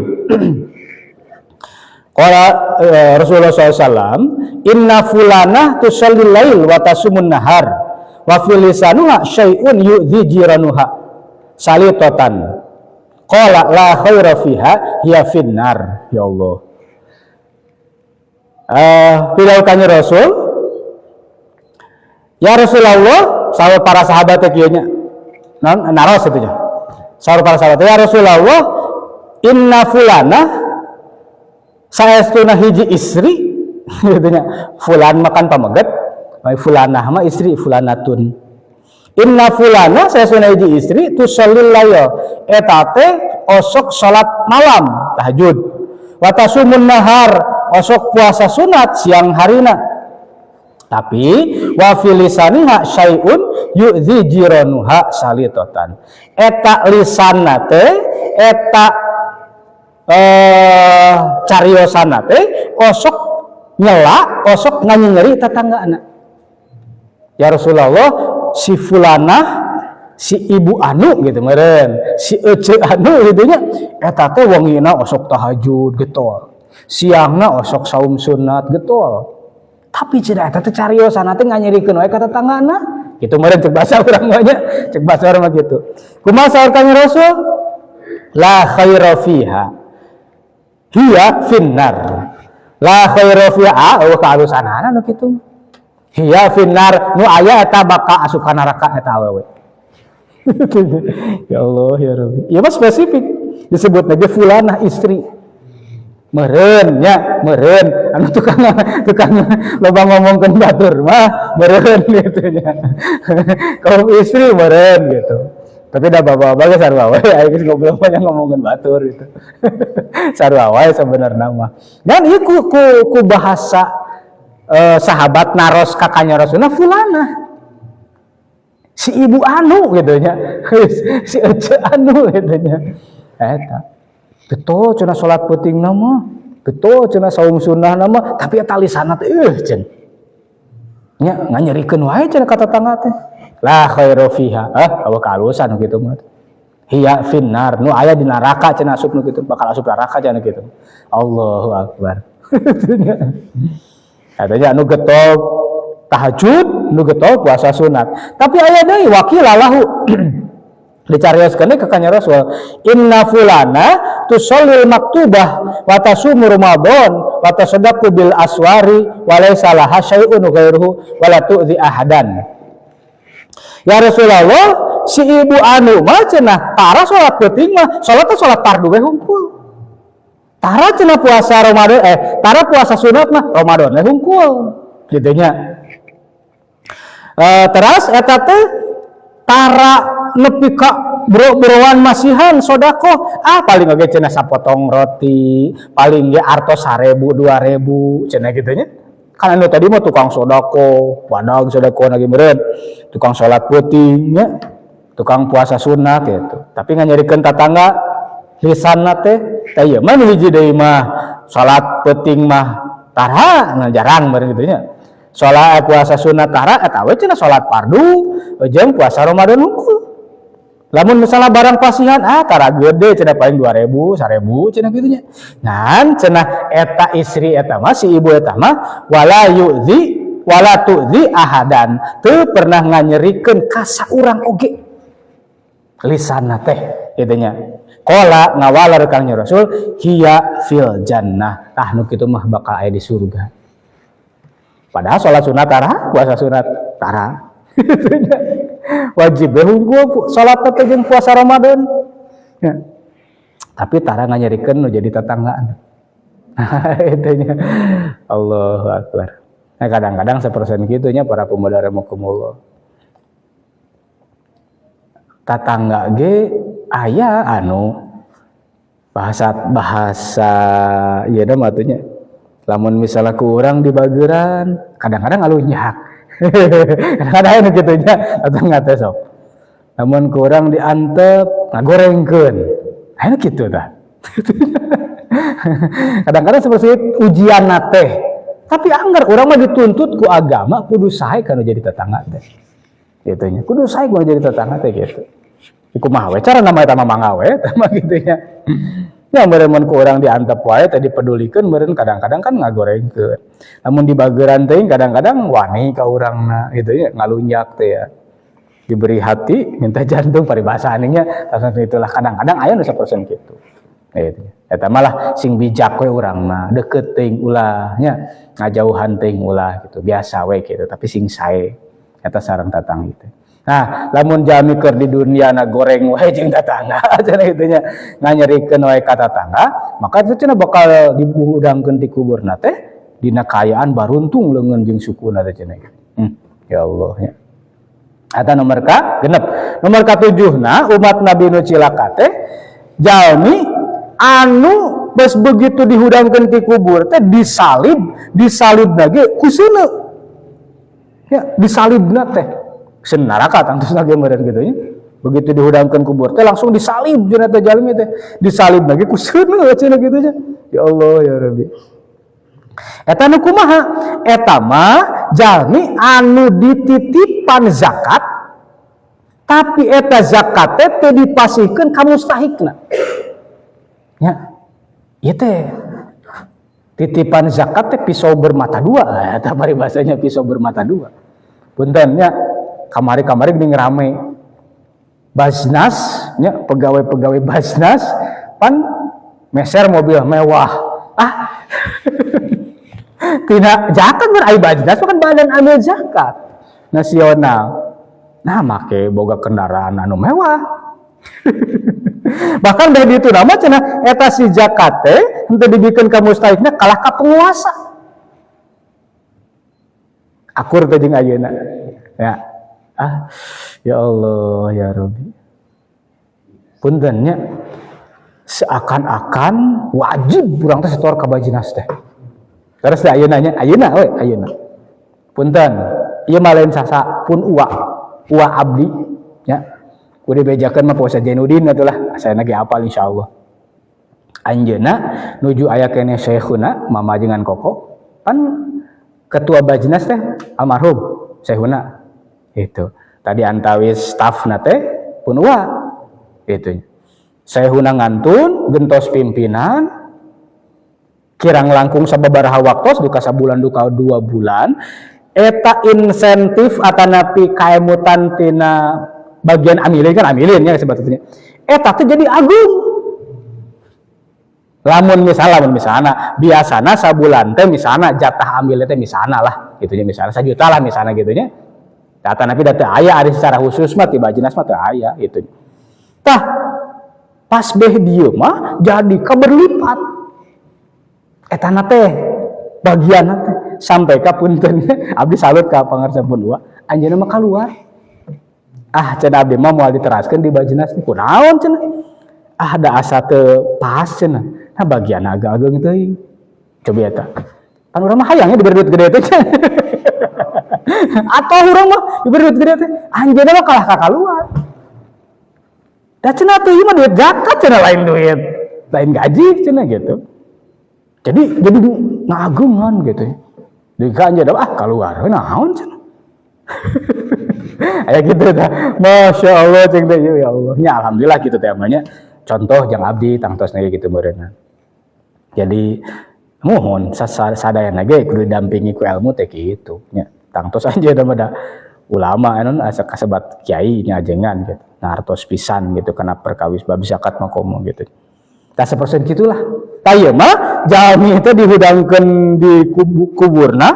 Qala Rasulullah SAW, inna fulanah tusallil lail wa tasumun nahar wa fil lisanuha syai'un yu'dhi jiranuha salitatan. Qala la khaira fiha hiya finnar. Ya Allah. Pidaukannya Rasul, ya Rasulullah, sahabat para sahabat kieu nya. Naros itu nya. Sahabat para sahabat, ya Rasulullah, inna fulanah saestuna hiji istri gitu nya. Fulan makan pameget, fulanah mah istri fulanatun. Inna fulana saestuna hiji istri tusallil lail eta teh osok salat malam tahajud. Wa tasumun nahar osok puasa sunat siang harina. Tapi wa filisaniha syai'un yu'dzi jiranuha salitotan. Eta lisanna teh eta cariosana teh osok nyela, osok nganyeri tetanggana. Ya Rasulullah, si fulanah, si ibu anu gitu meureun, si ece anu gitu nya, eta teh wongina osok tahajud getol. Siangna osok saum sunat getol. Tapi cenah eta teh cariosana teh nganyerikeun wae ka tetanggana. Kitu meureun cek bahasa urang mah nya, cek bahasa urang mah kitu. Kumaha saur Kanjeng Rasul? La khaira fiha. Hiya finnar. La khaira fiha ka alusanana nu kitu. Hiya finnar nu aya eta baka asup ka neraka eta awewe. Ya Allah ya Rabbi. Ya mah spesifik disebut aja fulanah istri. Meureun nya, meureun anu tukang loba ngomongkeun batur mah meureun gitu nya. Kaum istri meureun gitu. Tapi dah bawa-bawa sarua we aya geus goblok banyak ngomongkeun batur gitu. Sarua wae sebenarnya mah. Dan ieu ku bahasa sahabat naros kakaknya Rasulullah fulanah. Si ibu anu gitu nya. Si ece anu gitu nya. Eta. Betul cenah salat peutingna mah, betul cenah saum sunnahna mah, tapi eta lisanna teh cenah. Nya nganyerikeun wae cenah ka tetangga teh. La khairu fiha, awa kalusan kitu mah. Hiya finnar, nu aya di neraka cenah asup nu kitu, bakal asup neraka cenah kitu. Allahu akbar. Katanya nu getol tahajud, nu getol puasa sunat. Tapi aya deui wakilalahu. Dicarioskeun ka Kanjeng Rasul, inna fulana tusallil maktubah wa tasumu ramadan wa tasaddaqu bil aswari wa laysa laha syai'un ghairuhu wa la tu'dhi ahadan. Ya Rasulullah, si ibu anu mah cenah tara salat peuting mah salat salat fardu we hungkul. Tara cenah puasa Ramadan tara puasa sunat mah Ramadan we hungkul. Kitu nya. Teras eta teh tara nepi ka bro-broan masihan sodako paling oge cenah sapotong roti paling ge artos 1000 2000 cenah kitu nya kan anu tadi mah tukang sodako padahal sodako lagi meureun tukang salat peuting nya tukang puasa sunat gitu tapi nganyerikeun tatangga lisanna teh ieu mah hiji deui mah salat peuting mah tara jarang meureun kitu nya salat puasa sunat tara eta we cenah salat fardu jeung puasa Ramadan hungkul. Lamun misalnya barang pasihan tara gede cenah paling 2000 1000 cenah kitu nya. Ngan cenah eta istri eta mah si ibu eta mah wala tu'zi ahadan teu pernah nganyerikeun ka saurang oge. Lisanna teh kitu nya. Qala ngawalar Kanjeng Rasul hiya fil jannah. Tah nu kitu mah bakal aya di surga. Padahal salat sunat tara, puasa sunat tara. Wajib hungkul salat teh jeung puasa Ramadan. Ya. Tapi tara nganyerikeun nu jadi tetanggaan. Itu nya. Allahu akbar. Nah kadang-kadang sepersen kitu nya para pemuda rahimakumullah. Tatangga ge aya anu bahasa ieu na mah atunya. Lamun misalnya ku urang di Bageran, kadang-kadang alunyak. Kadang-kadang anu kitu nya tetangga teh sok. Lamun ku urang di Antep, ngagorengkeun. Anu kitu tah. Kadang-kadang seperti ujian teh. Tapi anggar urang mah dituntut ku agama kudu sae kana jadi tetangga teh. Kitu nya. Kudu sae kudu jadi tetangga teh gitu. Iku mah we cara nama eta mah mangawe tah mah kitu nya. Ya meureun ku urang diantep wae teh dipedulikeun meureun kadang-kadang kan ngagorengkeun. Namun di Bageran teh kadang-kadang wani ka urangna gitu ya ngalunjak teh ya. Diberi hati minta jantung paribasaan nya itulah kadang-kadang aya nu sapersen kitu. Gitu. Eta malah sing bijak we urangna deukeut teuing ulah nya ngajauhan teuing ulah gitu biasa we gitu tapi sing sae eta sareng tatang gitu. Nah, lamun jami keur di dunia na goreng wae jeung tatangga cenah kitu nya nganyerikeun wae ka tatangga, maka itu cenah bakal diudangkeun ti kuburna teh dina kaayaan baruntung leungeun jeung sukuna teh cenah kitu. Ya Allah nya. Eta nomor ka genep. Nomor ka 7 umat Nabi nu cilaka teh jalmi anu bas begitu dihudangkeun ti kubur teh disalib lagi kusuna ya disalibna teh keun neraka tangtusna ge meureun kitu nya begitu dihudangkeun kubur teh langsung disalib cenah teh jalmi teh disalib lagi kusuna cenah kitu nya ya Allah ya Rabbi eta nu kumaha eta mah jalmi anu dititipan zakat tapi eta zakat teh dipasihkeun ka mustahikna ya ieu teh titipan zakat teh pisau bermata dua eta bari bahasanya pisau bermata dua punten nya kamari-kamari geuning rame Basnas nya pegawai-pegawai Basnas pan meser mobil mewah tina zakat ber aya Basnas kan badan amil zakat nasional nah make boga kendaraan anu mewah bahkan dari itu nama cenah eta si zakat teh henteu dibikeun ka mustahikna kalah ka penguasa akur teh jeung ayeuna ya ya Allah ya Rabbi punten nya seakan-akan wajib urang teh setor ka Bajinas teh terus teh ayeuna nya ayeuna punten ieu mah lain sasa pun uwa abdi ya kudu bejakeun mah Puasa Jainuddin atulah asalna ge apal insyaallah anjeunna nuju aya keneh syekhuna mama jengan koko kan ketua Bajnas teh almarhum syekhuna itu tadi antawis stafna teh pun uwa itu syekhuna ngantun gentos pimpinan kirang langkung sababaraha waktos duka sabulan duka 2 bulan eta insentif atanapi kaemutan tina bagian amilin kan amilin ya sebetulnya eta teh jadi agung lamun misalna biasana sabulan teh misalna jatah amil teh misalna lah gitunya misalna 1 juta lah misalna gitunya atanapi da teu aya ari secara khusus mah ti Bajinas mah teu aya gitu tah pas beh dieu mah jadi kaberlipat etana teh bagianna teh sampai ka punten abdi salut ka pangarsa pun dua anjeunna mah kaluar cenah abdi mah moal diteraskeun di Bajinas teh kunaon cenah da asa teu pas cenah nah bagian agak-agak teuing coba eta pan urang mah hayangnya diberi duit gede teh atau urang mah diberi duit gede teh anjeunna mah kalah ka kaluar da cenah teh ieu mah duit zakat cenah lain gaji cenah gitu jadi ngagungan gitu ya diganja keluar naon cenah aya gitu dah Masya Allah ceng teh ya Allah nya alhamdulillah gitu teh namanya contoh jang abdi tangtos nage gitu meureunna jadi mohon sadayana ge kudu didampingi ku ilmu teh kitu nya tangtos aja da ulama anu asa kasebat kiai nya ajengan gitu nartos pisan gitu kana perkawis bab zakat mah komo gitu tah sapersen gitulah tah ieu mah jalmi teh dihudangkeun di kuburna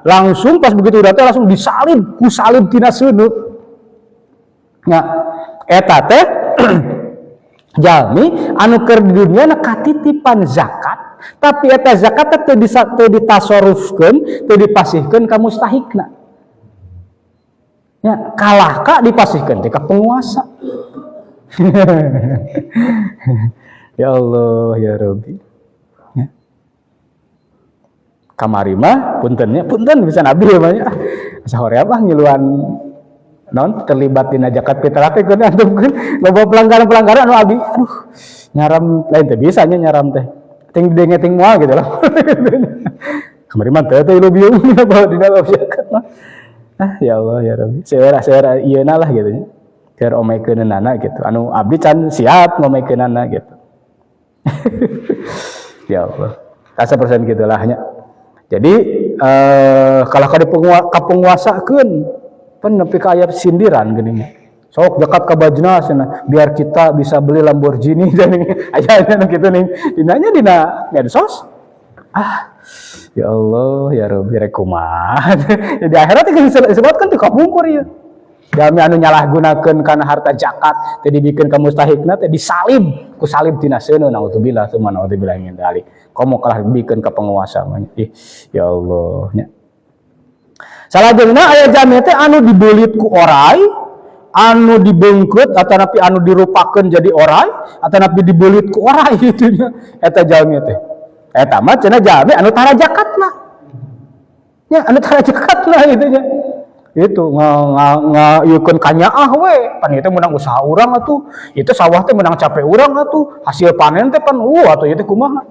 langsung pas begitu udah teh langsung disalib ku salib tina seuneu nya eta teh jalmi anu keur di dunia na katitipan zakat tapi eta zakat teh teu ditasarrufkeun teu dipasihkeun ka mustahikna nya kalah ka dipasihkeun teh ka penguasa ya Allah ya Rabbi ya. Kamari mah punten bisa nabi ya mah sahore apa ngiluan non terlibat dina zakat fitrah teh keun antum keun loba pelanggaran anu abi nyaram lain teh bisa nya nyaram teh ting denge ting moal gitu lah kamari mah teh lu biung bawa dina bab zakat mah ya Allah ya Rabbi seera ieuna lah gitu nya keur omekeunana gitu anu abdi can siap ngomekeunana gitu ya Allah asa persen gitulah nya jadi kalau ka penguasakeun pan nepi ka aya sindiran geuning sok zakat ka Bajnas biar kita bisa beli Lamborghini dan aya anu kitu ning dinanya dina medsos ya Allah ya Rabbi rek kumaha di akhirat disebutkan teu kabungkur ieu jalmi anu nyalahgunakeun kana harta zakat teh dibikeun ka mustahikna teh disalib ku salib tina seuneu naudzubillah tsumma naudzubillah min dzalik komo kalah dibikeun ka penguasa mah ya Allah nya salajengna aya jalmi teh anu dibelit ku orai anu dibengket atau napi anu dirupakan jadi orai atau napi dibelit ku orai gitu nya eta jalmi teh eta mah cenah jalmi anu tara jakatna nya anu tara jakatna gitu nya itu ngayeukeun kanyaah we pan ieu teh meunang usaha urang atuh itu sawah teh meunang capek urang atuh hasil panen teh pan atuh ieu teh kumaha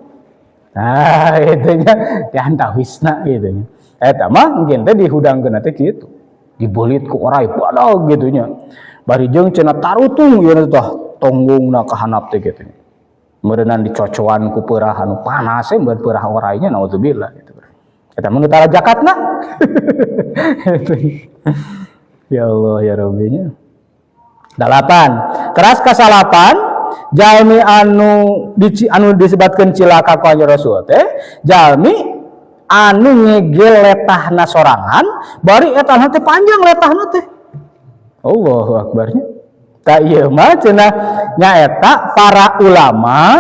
nah itu nya diantawisna gitu nya eta mah mungkin teh dihudangkeun teh kitu dibelit ku orai padahal gitu nya bari jeung cenah tarutung ieu teh tonggungna ka handap teh kitu nya meureunnan dicocoan ku peurah anu panas we meureun peurah orai nya naudzubillah gitu eta mah tara jakatna ya Allah ya Rabbi nya 8 teras ka 8 jalmi anu disebutkeun cilaka ku Kanjeng Rasul teh jalmi anu ngegel letahna sorangan bari eta teh panjang letahna teh Allahu akbar nya ta ieu mah cenah nyaeta para ulama,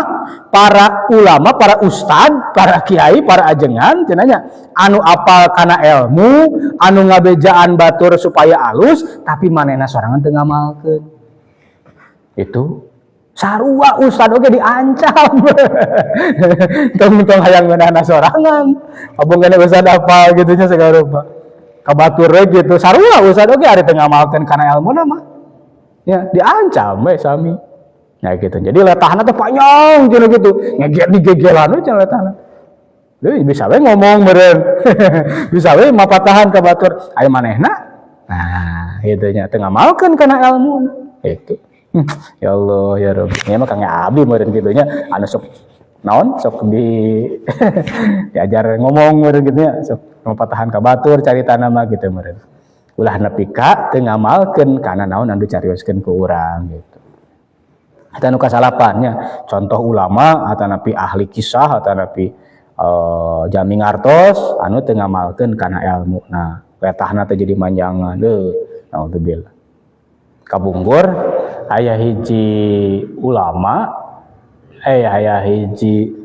para ustad, para kiai, para ajengan cenah nya anu apal kana ilmu, anu ngabejaan batur supaya alus tapi manehna sorangan teu ngamalkeun. Itu sarua ustad oge diancam. Tong hayang ngeunahna sorangan. Abong kene ustad apal kitu nya segala rupa. Ka batur we gitu sarua ustad oge ari teu ngamalkeun kana ilmuna mah. Ya diancam we sami ya gitu jadi letahna teh panjang cenah gitu ngegel digegelan we cenah letahna deui bisa we ngomong meureun bisa we mapatahan ka batur aya manehna nah kitu nya teu ngamalkeun kana ilmu itu ya Allah ya Rabbi ieu mah Kang Abi meureun kitu nya anu sok naon sok diajar ngomong meureun kitu nya sok mapatahan ka batur caritana mah kitu meureun ulah nepi ka teu ngamalkeun kana naon anu dicarioskeun ku urang gitu. Eta nu kasalapan nya contoh ulama atau napi ahli kisah atau napi jami ngartos anu teu ngamalkeun kana ilmu. Nah, letahna teh jadi manjangan naudzubillah. Kabungkur aya hiji ulama aya hiji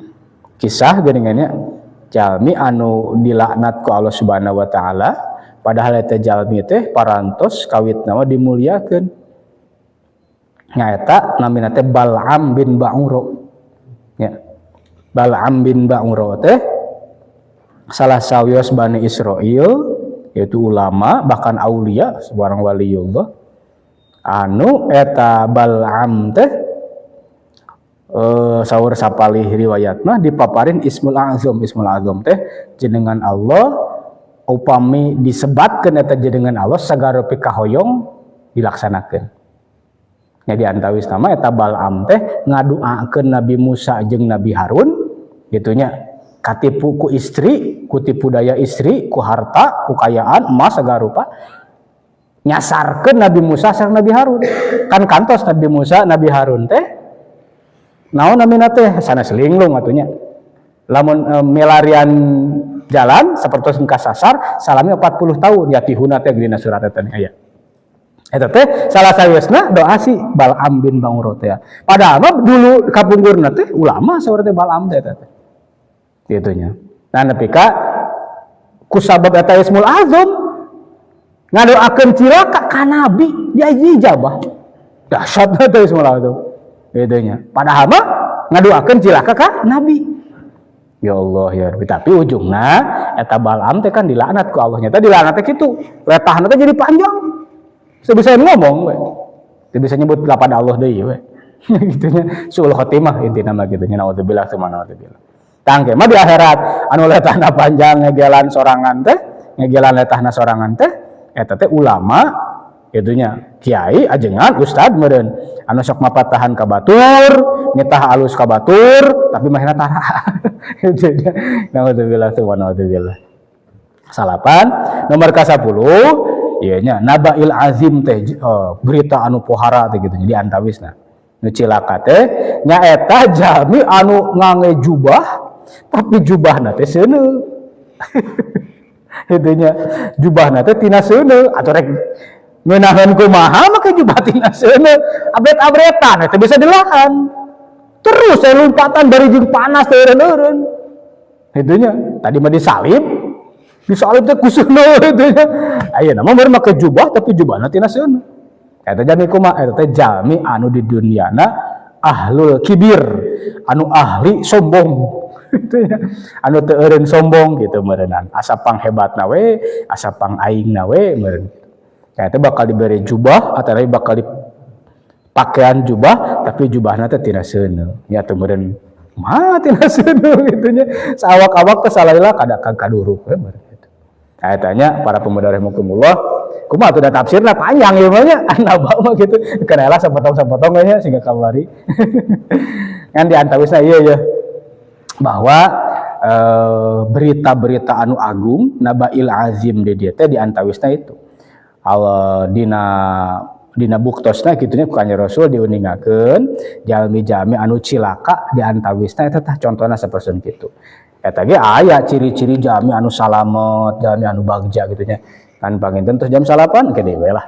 kisah geuningannya jalmi anu dilaknat ku Allah Subhanahu wa taala padahal eta jalmi teh parantos kawitna mah dimuliakeun nyaeta namina teh Bal'am bin Ba'ura ya Bal'am bin Ba'ura teh salah sawios Bani Israil yaitu ulama bahkan aulia seorang waliullah anu eta Bal'am teh saur sapalih riwayatna dipaparin Ismul Azam teh jenengan Allah upami disebatkeun eta jenengan Allah sagara pikahoyong dilaksanakeun. Nya di antawis nama eta Bal'am teh ngaduakeun Nabi Musa jeung Nabi Harun kitu nya katipu ku istri, ku tipu daya istri, ku harta, ku kayaan, emas sagala rupa nyasarkeun Nabi Musa sareng Nabi Harun. Kan kantos Nabi Musa, Nabi Harun teh naon namina teh sanes linglung atunya. Lamun melarian jalan sapertos kasasar salami 40 tahun yatihuna teh dina surat eta aya. Eta teh salah sawiosna doa si Bal'am bin Ba'ura teh. Padahal mah dulu kapungkurna teh ulama saur teh Bal'am teh eta teh. Kitu nya. Nah nepi ka kusabab eta Ismul Azam ngadoakeun cilaka ka nabi diijabah. Dahsyat teh Ismul Azam. Kitu nya. Padahal mah ngadoakeun cilaka ka nabi. Ya Allah ya Rabbi tapi ujungna eta Bal'am teh kan dilaknat ku Allah nya teh dilaknat teh kitu letahna teh jadi panjang sebisa ngomong we teu bisa nyebut lapan Allah deui we kitu nya suul khotimah intina mah kitu nya naudzubillah subhanahu wa ta'ala tangke mah di akhirat anu letahna panjang ngegelan sorangan teh ngegelan letahna sorangan teh eta teh ulama kitu nya kiai ajengan ustad meureun anu sok mapatahan ka batur nyetah alus ka batur tapi mahina tara naudzubillah subhanahu wa ta'ala. Salapan nomor ka-10 ieu nya Nabail Azim teh berita anu pohara teh gitu jadi antawisna nu cilaka teh nyaeta jalmi anu ngange jubah tapi jubahna teh seuneu itu nya jubahna teh tina seuneu atuh rek ngeunaheun kumaha make jubah tina seuneu abret-abretan teh bisa dilahan terus saya lompatan dari jeung panas teh eureun-eureun itu nya tadi mah disalib teh kusuhna itu nya ayeuna mah make jubah tapi jubahna tina seuneu Eta jami kumaha? Eta teh jami anu di duniana ahlul kibir, anu ahli sombong. Gitu ya. Anu teu eureun sombong gitu meureunana. Asa panghebatna we, asa pangaingna we meureun. Eta bakal diberi jubah atau bakal pakaian jubah, tapi jubahna teh tina seuneu. Nya teu meureun mah tina seuneu kitu nya. Saawak-awak teh salahila kada kaduruk we meureun kitu. Nah, tanya para pemuda rahimakumullah, kumaha teu da tafsirna panjang ieu mah nya. Annaba mah kitu. Kana heula sapotong-sapotong we nya siga kamari. Ngan diantawisna ieu ya. Bahwa berita-berita anu agung nabail azim di dia teh diantawisna itu. Allah dina buktosna kitunya ku kanjeng Rasul diuningakeun jalmi-jalmi anu cilaka diantawisna eta tah contona sapersen kitu. Eta ge aya ciri-ciri jalmi anu salamet, jalmi anu bagja kitu nya. Kan panginten terus jam 8 gede we lah.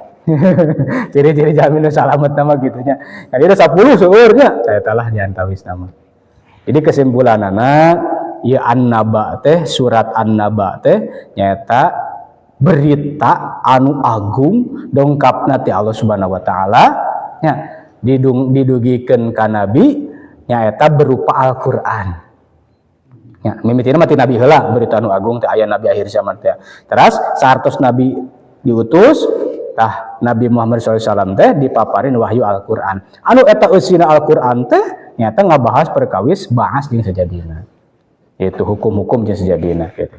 Ciri-ciri jalmi anu salamet nama kitu nya. Kan ieu 10 seueur nya. Eta lah diantawisna mah. Jadi kesimpulanana ya An-Naba teh surat An-Naba teh nyata berita anu agung dongkapna ti Allah Subhanahu wa taala nya didugikeun ka nabi nyaeta berupa Al-Qur'an. Ya, mimitina mati nabi heula berita anu agung teh aya nabi akhir zaman teh. Terus saartos nabi diutus tah Nabi Muhammad SAW teh dipaparin wahyu Al-Qur'an. Anu eta eusina Al-Qur'an teh nyata ngabahas perkawis bahas jeung sajadina. Itu hukum-hukum jeung sajadina gitu.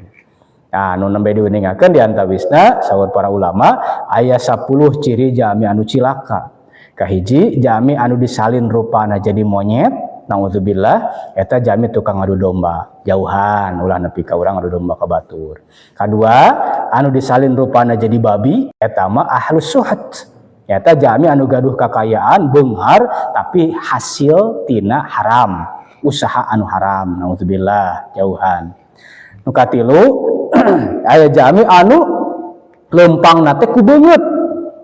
Nah, anu nembe diuningakeun di antawisna saur para ulama aya 10 ciri jami anu cilaka. Kahiji jami anu disalin rupana jadi monyet, naudzubillah, eta jami tukang adu domba, jauhan ulah nepi ka urang adu domba ka batur. Kadua, anu disalin rupana jadi babi, eta mah ahlus suhat. Eta jami anu gaduh kakayaan beunghar tapi hasil tina haram, usaha anu haram, naudzubillah, jauhan. Nu katilu aya jami anu leumpangna teh ku beungeut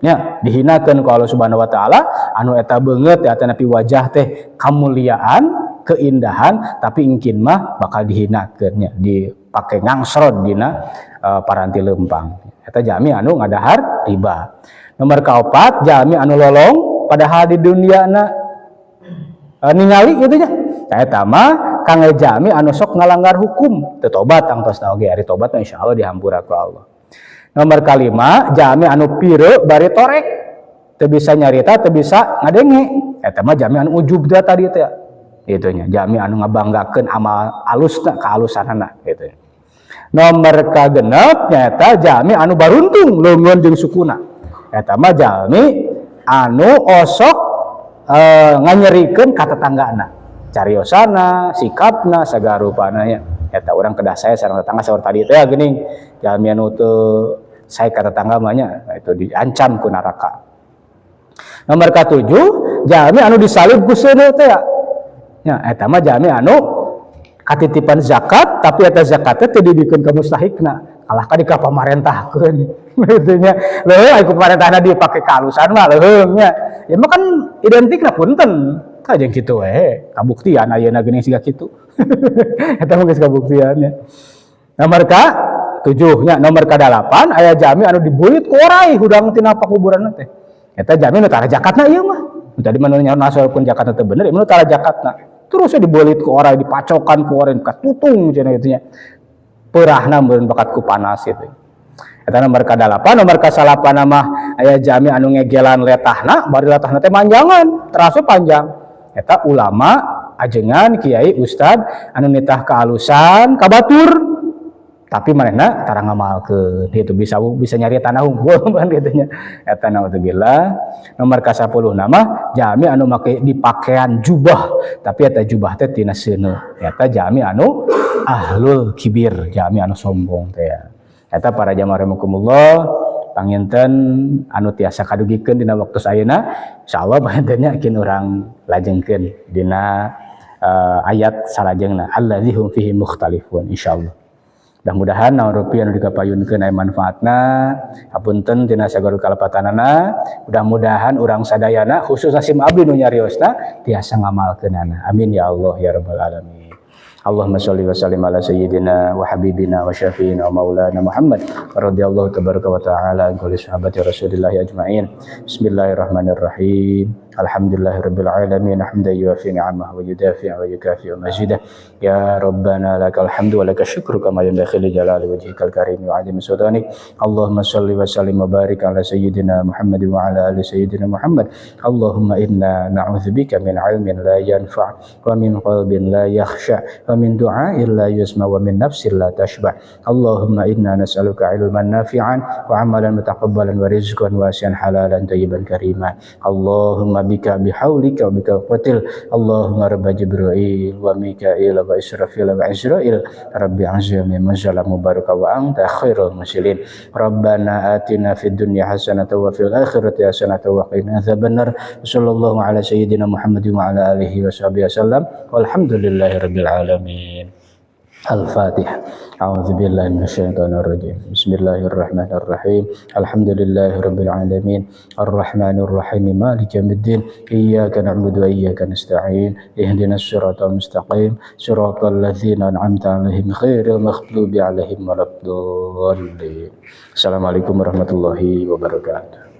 nya dihinakeun ku Allah Subhanahu wa taala anu eta beungeut eta nepi wajah teh kamuliaan, keindahan tapi engkin mah bakal dihinakeun nya dipake ngangsrod dina paranti leumpang. Eta jami anu ngadahar riba. Nomor kaopat jami anu lolong padahal di duniana ningali kitu nya. Eta mah kangge jami anu sok ngalanggar hukum, teu tobat tangtosna oge ari tobat mah insyaallah dihampura ku Allah. Nomor kalima jami anu pireu bari torek, teu bisa nyarita, teu bisa ngadenge. Eta mah jami anu ujub tadi teh. Kitu nya, jami anu ngabanggakeun amal alusna kaalusanana kitu. Nomor kagenep nyaeta jami anu baruntung leungeun jeung sukuna. Eta mah jalmi anu osok nganyerikeun ka tetanggana, cariosana, sikapna, sagarupana nya. Eta urang kedah saya sareng tetangga saur tadi teh geuning, jalmi anu teu sae ka tetangga mah nya itu diancam ku neraka. Nomor ka-7 jalmi anu disalib ku seuneu teh nya. Eta mah jalmi anu katitipan zakat tapi eta zakatnya teu dibikeun ka mustahikna, kalah ka di ka pamarentahkeun. Gitu nya. Leuh aya ku pamarentahna dipake kalusan mah leuheung nya. Ya mah kan identikna punten. Ka jeung kitu we, kabuktian ayeuna geuning siga kitu. Eta mah geus kabuktian nya. Nomor ka-7 nya, nomor ka-8 aya jami anu dibulit ku orai hudang tina pakuburanna teh. Eta jami nu tara zakatna ieu mah. Tadi mah nya nasolkeun zakatna teu bener, ieu tara zakatna. Terusnya dibolit ku orai, dipacokan ku orai, katutung cenah kitu nya. Peurahna meureun bakat ku panas itu. Eta nomor ka-8, nomor ka-9 mah aya jami anu ngegelan letahna, bari letahna teh manjangan, terasa panjang. Eta ulama, ajengan, kiai, ustad anu nitah kaalusan, kabatur. Tapi manehna tara ngamalkeun, itu bisa nyari tanah unggul kan kitu nya. Eta naudzubillah. Nomor ka-10 mah jami anu make di pakaian jubah, tapi eta jubah teh tina seuneu. Eta jami anu ahlul kibir, jami anu sombong teh. Eta para jamaah rahimakumullah, panginten anu tiasa kadugikeun dina waktu sayeuna, insyaallah pangintennya kin urang lajengkeun dina ayat salajengna allazi hum fihi mukhtalifun insyaallah. Mudah-mudahan naon rupiah anu dikapayunkeun aya manfaatna, hapunten tina sagoro kalepatanana, mudah-mudahan urang sadayana khususna sim abdi nu nyariosna tiasa ngamalkeunana. Amin ya Allah ya rabbal alamin. Allahumma sholli wa sallim ala sayyidina wa habibina wa syafiina wa maulana Muhammad radhiyallahu tabaraka wa ta'ala an kulli sahabati Rasulillah ajma'in. Bismillahirrahmanirrahim. Alhamdulillahirabbil alamin hamdan yuwafi ni'amahu wa yudafi wa yukafi mazidah. Ya Rabbana lakal hamdu wa lakal syukru kama yanbaghi li jalali wajhikal karim wa 'azimi sultanik. Allahumma sholli wa sallim wa barik ala sayyidina Muhammad wa ala ali sayyidina Muhammad. Allahumma inna na'udzubika min 'ilmin la yanfa' wa min qalbin la yakhsha wa min du'a'in la yusma wa min nafsin la tashba. Allahumma inna nas'aluka 'ilman nafi'an wa 'amalan mutaqabbalan wa rizqan wasi'an halalan tayyiban kariman. Allahumma bika bihaulika wa bika qatil. Allahumma rabba Jibril wa Mika'il wa Israfil wa Israil rabbi anzilni manzalan mubaraka wa anta khairul musilin. Rabbana atina fid dunya hasanatan wa fil akhirati hasanatan wa qina adzabannar. Sallallahu ala sayyidina Muhammadin wa ala alihi wa sahbihi wasallam. Walhamdulillahi rabbil alamin. Al-Fatihah. A'udzu billahi minasyaitonir rajim. Bismillahirrahmanirrahim. Alhamdulillahi rabbil alamin. Arrahmanir rahim. Maliki yaumiddin. Iyyaka na'budu wa iyyaka nasta'in. Ihdinas siratal mustaqim. Siratal ladzina an'amta 'alaihim ghairil maghdubi 'alaihim waladdallin. Assalamualaikum warahmatullahi wabarakatuh.